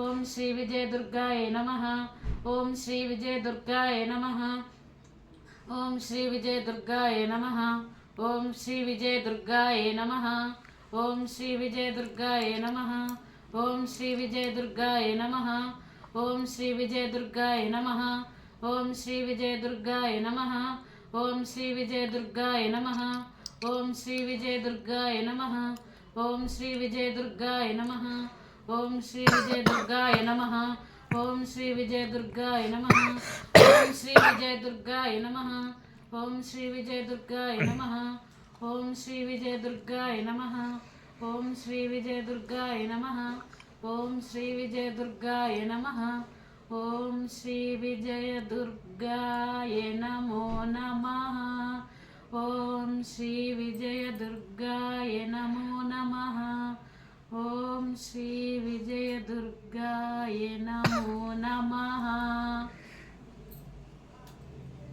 ఓం శ్రీ విజయ దుర్గాయ నమః ఓం శ్రీ విజయ దుర్గాయ నమః ఓం శ్రీ విజయ దుర్గాయ నమః ఓం శ్రీ విజయ దుర్గాయ నమః ఓం శ్రీ విజయ దుర్గాయ నమః ఓం శ్రీ విజయ దుర్గాయ నమః ఓం శ్రీ విజయ దుర్గాయ నమః ఓం శ్రీ విజయ దుర్గాయ నమః ఓం శ్రీ విజయ దుర్గాయ నమః ఓం శ్రీ విజయ దుర్గాయ నమః ఓం శ్రీ విజయ దుర్గాయ నమః ఓం శ్రీ విజయ దుర్గాయ నమః ఓం శ్రీ విజయ దుర్గాయ నమః ఓం శ్రీ విజయ దుర్గాయ నమః ఓం శ్రీ విజయ దుర్గాయ నమః ఓం శ్రీ విజయ దుర్గాయ నమః ఓం శ్రీ విజయ దుర్గాయ నమః ఓం శ్రీ విజయ దుర్గాయ నమః ఓం శ్రీ విజయ దుర్గాయ నమో నమః ఓం శ్రీ విజయ దుర్గాయ నమో నమః ఓం శ్రీ విజయ దుర్గాయ నమో నమః